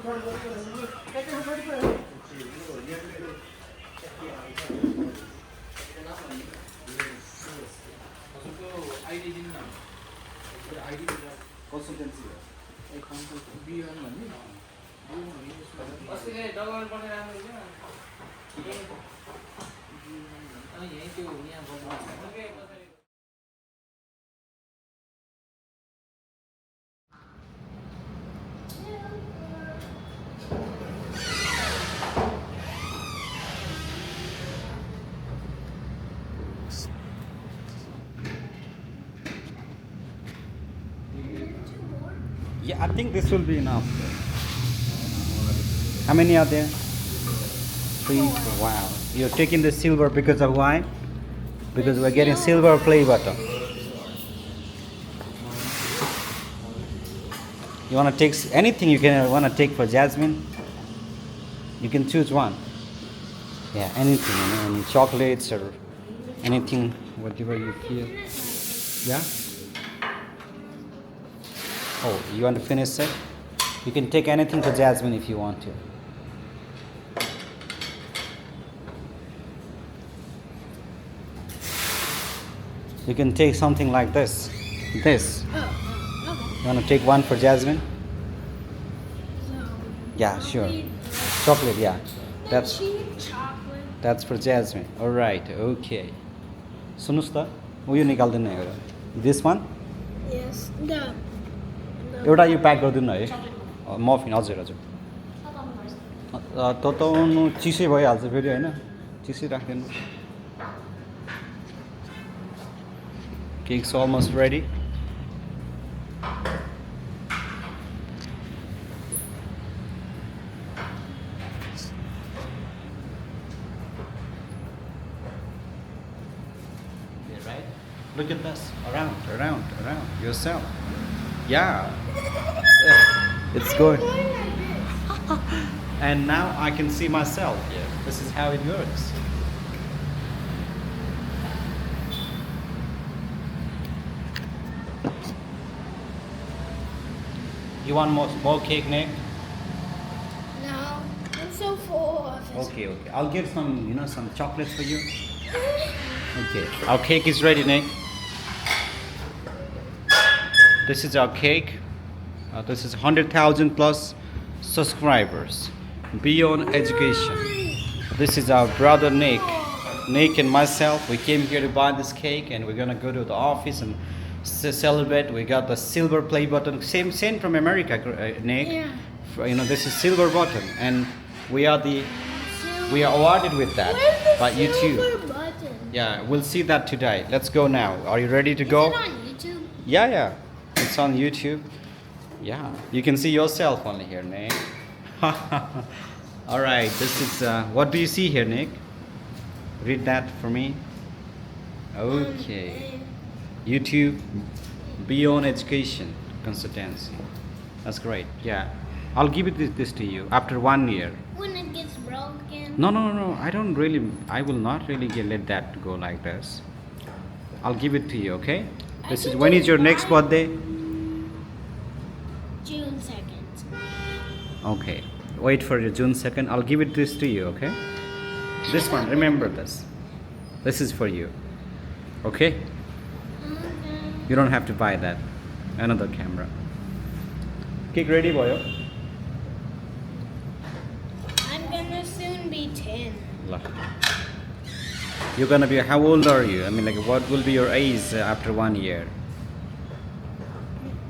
consultancy Yeah, I think this will be enough. How many are there? 3. Wow. You're taking the silver because of why? Because we're getting silver play button. You want to take anything you can want to take for Jasmine? You can choose one. Yeah, anything, any chocolates or anything, whatever you feel. Yeah? Oh, you want to finish it? You can take anything for Jasmine if you want to. You can take something like this. This. You want to take one for Jasmine? Yeah, sure. Chocolate, yeah. That's for Jasmine. All right, okay. Sunus ta? Uyo निकाल्दिनु है एउटा. This one? Yes. एउटा यो pack गरिदिनु है. Muffin हजुर हजुर. तताउनु चिसै भइहाल्छ फेरि हैन. चिसै राख्दिनु. Cake's almost ready. Look at this. Around yourself. Yeah. It's good. And now I can see myself. Yeah. This is how it works. You want more cake, Nick? No, I'm so full of it. Okay. I'll get some chocolates for you. Okay. Our cake is ready, Nick. This is our cake. This is 100,000 plus subscribers. Beyond education. This is our brother Nick. Nick and myself, we came here to buy this cake, and we're gonna go to the office and celebrate. We got the silver play button, same from America, Nick. Yeah. This is silver button, and we are awarded with that by YouTube. Button? Yeah, we'll see that today. Let's go now. Are you ready to go? Is it on YouTube? Yeah. It's on YouTube. Yeah, you can see yourself only here, Nick. All right, this is what do you see here, Nick? Read that for me. Okay. YouTube, Beyond Education Consultancy. That's great. Yeah, I'll give it this to you after 1 year. When it gets broken? No. I will not really let that go like this. I'll give it to you, okay? When is your next birthday? June 2nd. Okay. Wait for your June 2nd. I'll give this to you, okay? This one, remember this. This is for you. Okay? You don't have to buy that. Another camera. Cake ready, boyo? I'm gonna soon be 10. You're gonna be, how old are you? I mean, what will be your age after 1 year?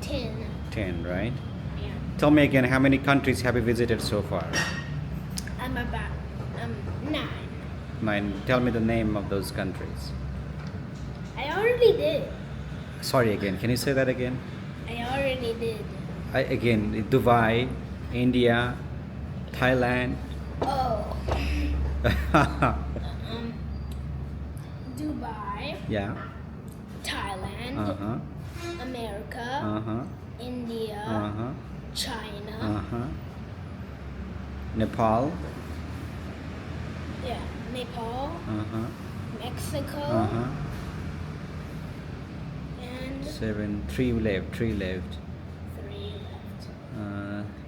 10. 10, right? Yeah. Tell me again, how many countries have you visited so far? I'm about 9. 9. Tell me the name of those countries. I already did. Sorry again, can you say that again? I already did. Again, Dubai, India, Thailand. Oh. Dubai. Yeah. Thailand. America. India. China. Nepal. Yeah. Nepal. Mexico. And 7. 3 left. 3 left.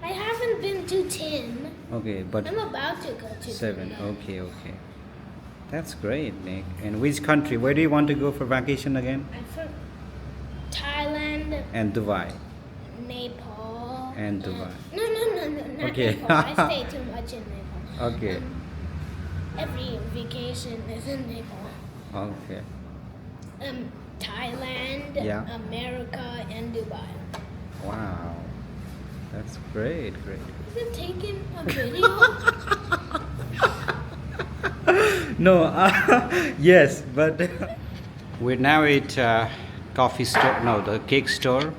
I haven't been to 10. Okay, but I'm about to go to 7. 10. Okay, okay. That's great, Nick. And which country? Where do you want to go for vacation again? I'm from Thailand, And Dubai. Nepal. And Dubai. No, not Okay. Nepal. I stay too much in Nepal. Okay. Every vacation is in Nepal. Okay. Thailand, Yeah. America, and Dubai. Wow. That's great, great. Is it taking a video? No, yes, but we're now at coffee store. No, the cake store.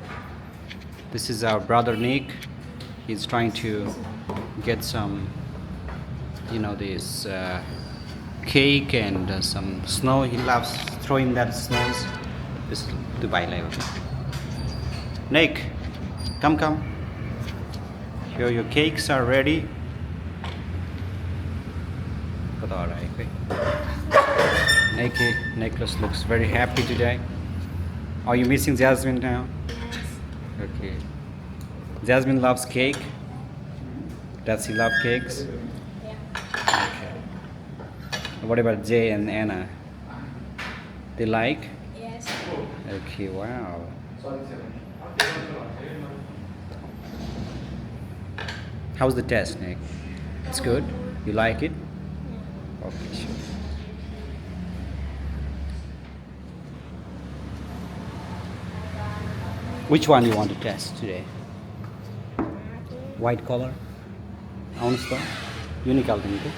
This is our brother Nick. He's trying to get some, this cake and some snow. He loves throwing that snows. This Dubai level. Nick, come. Here your cakes are ready. Nicholas looks very happy today. Are you missing Jasmine now? Yes. Okay. Jasmine loves cake. Does he love cakes? Yeah. Okay. What about Jay and Anna? They like? Yes. Okay, wow. How's the test, Nick? It's good? You like it? Okay, sure. Which one you want to test today? White collar? Honestly? Unique alternative?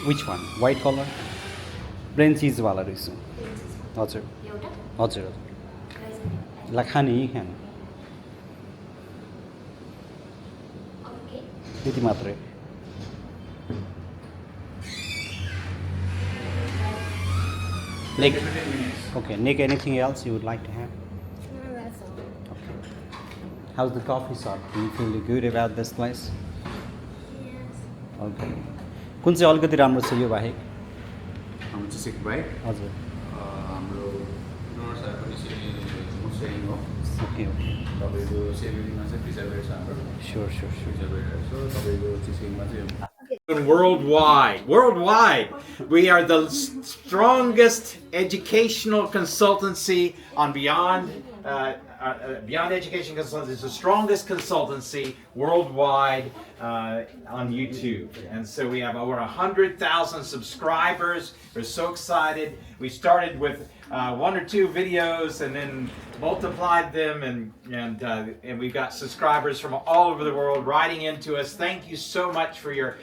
Which one? White collar? Plain cheese वाला रहेछ हजुर हजुर ल खाने यही खाने त्यति मात्रै Nick, okay, Nick, anything else you would like to have? No, that's all. Okay. How's the coffee shop? Do you feel good about this place? Yes. Okay. कुन चाहिँ अलिकति राम्रो छ यो बाहेक? हाम्रो चाहिँ सिक बाइक हजुर. हाम्रो नर्स पनि सेलिङ हो Okay, okay. तपाईँको सेलिङमा चाहिँ प्रिजर्भेट छ हाम्रो Sure. प्रिजर्भेट छ तपाईँको चिसिङमा चाहिँ Worldwide, we are the strongest educational consultancy on Beyond Education Consultancy. It's the strongest consultancy worldwide on YouTube. And so we have over 100,000 subscribers. We're so excited. We started with 1 or 2 videos and then multiplied them and we've got subscribers from all over the world writing into us. Thank you so much for your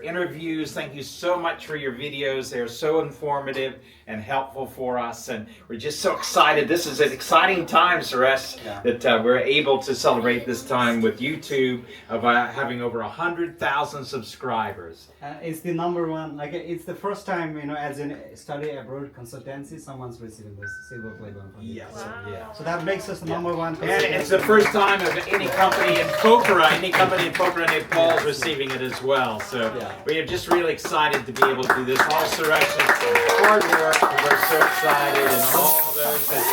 interviews. Thank you so much for your videos. They're so informative and helpful for us, and we're just so excited. This is an exciting time, Suresh, that we're able to celebrate this time with YouTube of having over 100,000 subscribers. It's the number one, like it's the first time, as in study abroad consultancy, someone's receiving this silver play button. Yes. Yeah. So that makes us the number one. And it's the first time of any company in Pokhara, Nepal is receiving it as well. So we are just really excited to be able to do this. All Suresh's hard work, we're so excited, and all those that...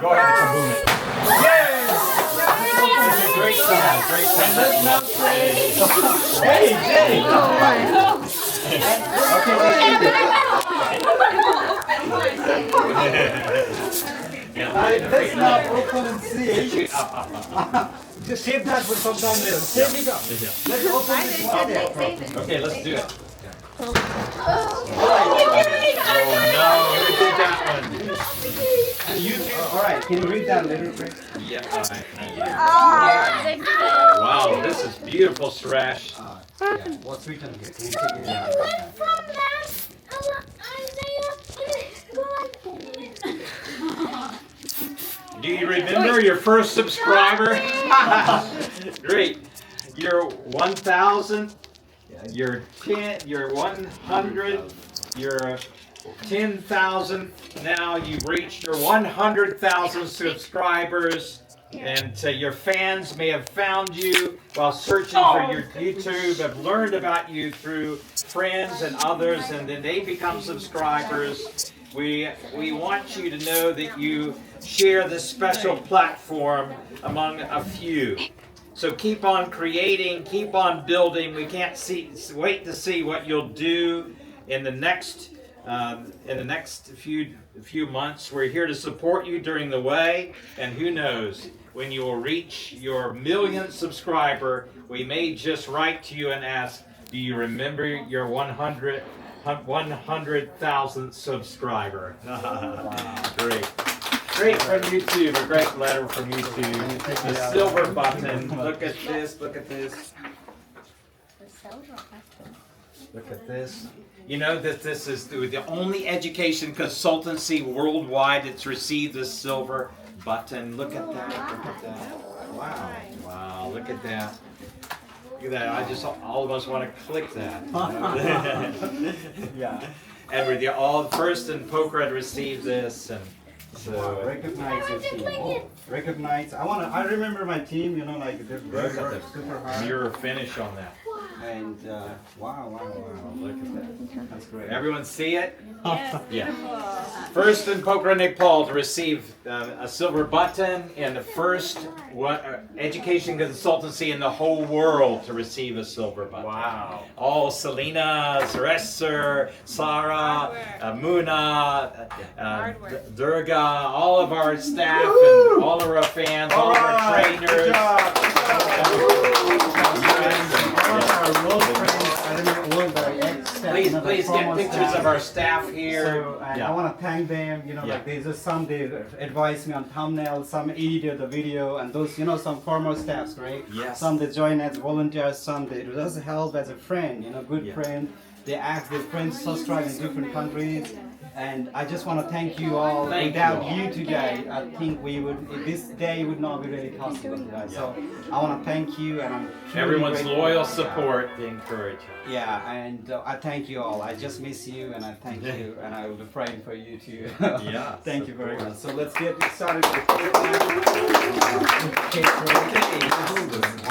Go ahead and kaboom it. Yay! This is a great sound, great sound. Hey, Jay! Let's not open and see. Just save that for some time later. Save it up. Let's open this one. Okay, let's do it. Oh, Oh no, we did that one. You do. All right, can you read that letter, Rick? Yeah. Wow, this is beautiful, Suresh. What's written here? Can you So take it it down? went from that Isaiah. Do you remember your first subscriber? Great. You're 1,000. You're 10. You're 100. You're 10,000. Now you've reached your 100,000 subscribers. And your fans may have found you while searching for your YouTube, have learned about you through friends and others, and then they become subscribers. we want you to know that you share this special platform among a few. So keep on creating, keep on building. We can't wait to see what you'll do in the next few months. We're here to support you during the way, and who knows, when you will reach your millionth subscriber, we may just write to you and ask, do you remember your 100,000th subscriber? Wow, great. Great from YouTube, a great letter from YouTube. The silver button. Look at this, look at this. Look at this. You know that this is the only education consultancy worldwide that's received this silver button. Look at that, look at that. Wow, wow, look at that. Look at that, all of us want to click that. Yeah. And we're all first in Poker received this, and so Recognize your team. Recognize. I remember my team. You know, like they work super hard. mirror finish on that. And wow. Look at that. That's great. Everyone see it? Yes, Yeah. beautiful. First in Poker Nepal to receive a silver button, and the first education consultancy in the whole world to receive a silver button. Wow. All Selena, Suresser, Sarah, Muna, Hard work. Durga, all of our staff and all of our fans, all of our trainers. Please get pictures of our staff here. So I want to thank them. You know, Yeah. like there's just some they advise me on thumbnail, some edited the video, and those some former staffs, right? Yes. Some they join as volunteers, some they just help as a friend. Good Yeah. friend. They ask their friends to subscribe in different countries. And I just want to thank you all. Thank Without you all. you today, I think this day would not be really possible today. So I want to thank you, and I'm truly Everyone's grateful. loyal support, they encourage us. Yeah, and I thank you all. I just miss you, and I thank you, and I will be praying for you too. Yes, Thank you of very course. much. So let's get started with the cake now. Cake, right?